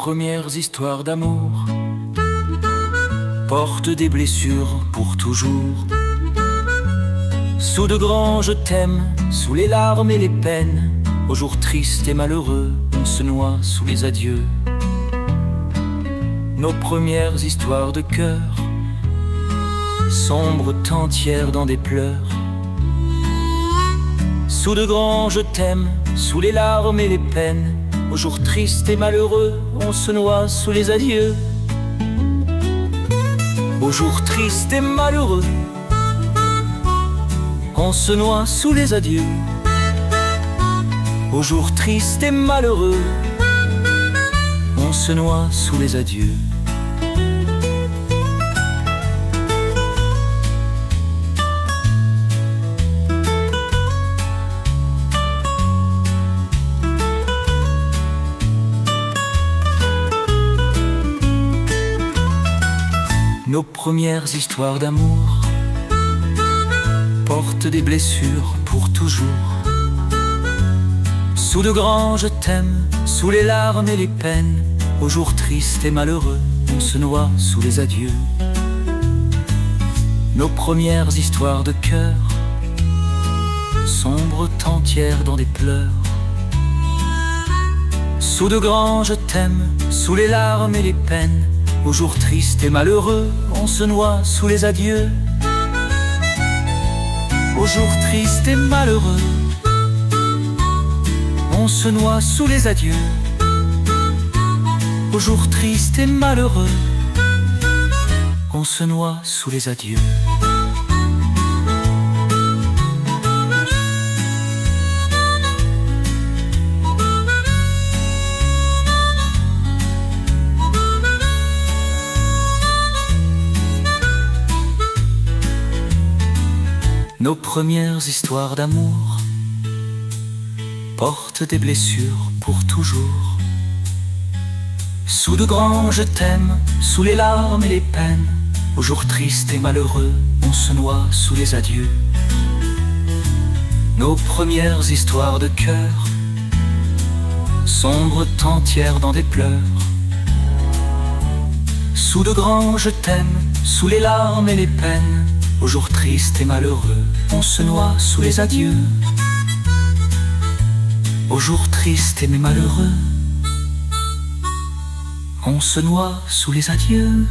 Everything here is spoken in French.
premières histoires d'amour portent des blessures pour toujours. Sous de grands je t'aime, sous les larmes et les peines, aux jours tristes et malheureux, on se noie sous les adieux. Nos premières histoires de cœur sombrent entières dans des pleurs. Sous de grands je t'aime, sous les larmes et les peines, aux jours tristes et malheureux, on se noie sous les adieux. Aux jours tristes et malheureux, on se noie sous les adieux. Aux jours tristes et malheureux, on se noie sous les adieux. Nos premières histoires d'amour portent des blessures pour toujours. Sous de grands je t'aime, sous les larmes et les peines, aux jours tristes et malheureux, on se noie sous les adieux. Nos premières histoires de cœur sombrent entières dans des pleurs. Sous de grands je t'aime, sous les larmes et les peines, aux jours tristes et malheureux, on se noie sous les adieux. Aux jours tristes et malheureux, on se noie sous les adieux. Aux jours tristes et malheureux, on se noie sous les adieux. Nos premières histoires d'amour portent des blessures pour toujours. Sous de grands je t'aime, sous les larmes et les peines, aux jours tristes et malheureux, on se noie sous les adieux. Nos premières histoires de cœur sombrent entières dans des pleurs. Sous de grands je t'aime, sous les larmes et les peines, aux jours tristes et malheureux, on se noie sous les adieux. Aux jours tristes et malheureux, on se noie sous les adieux.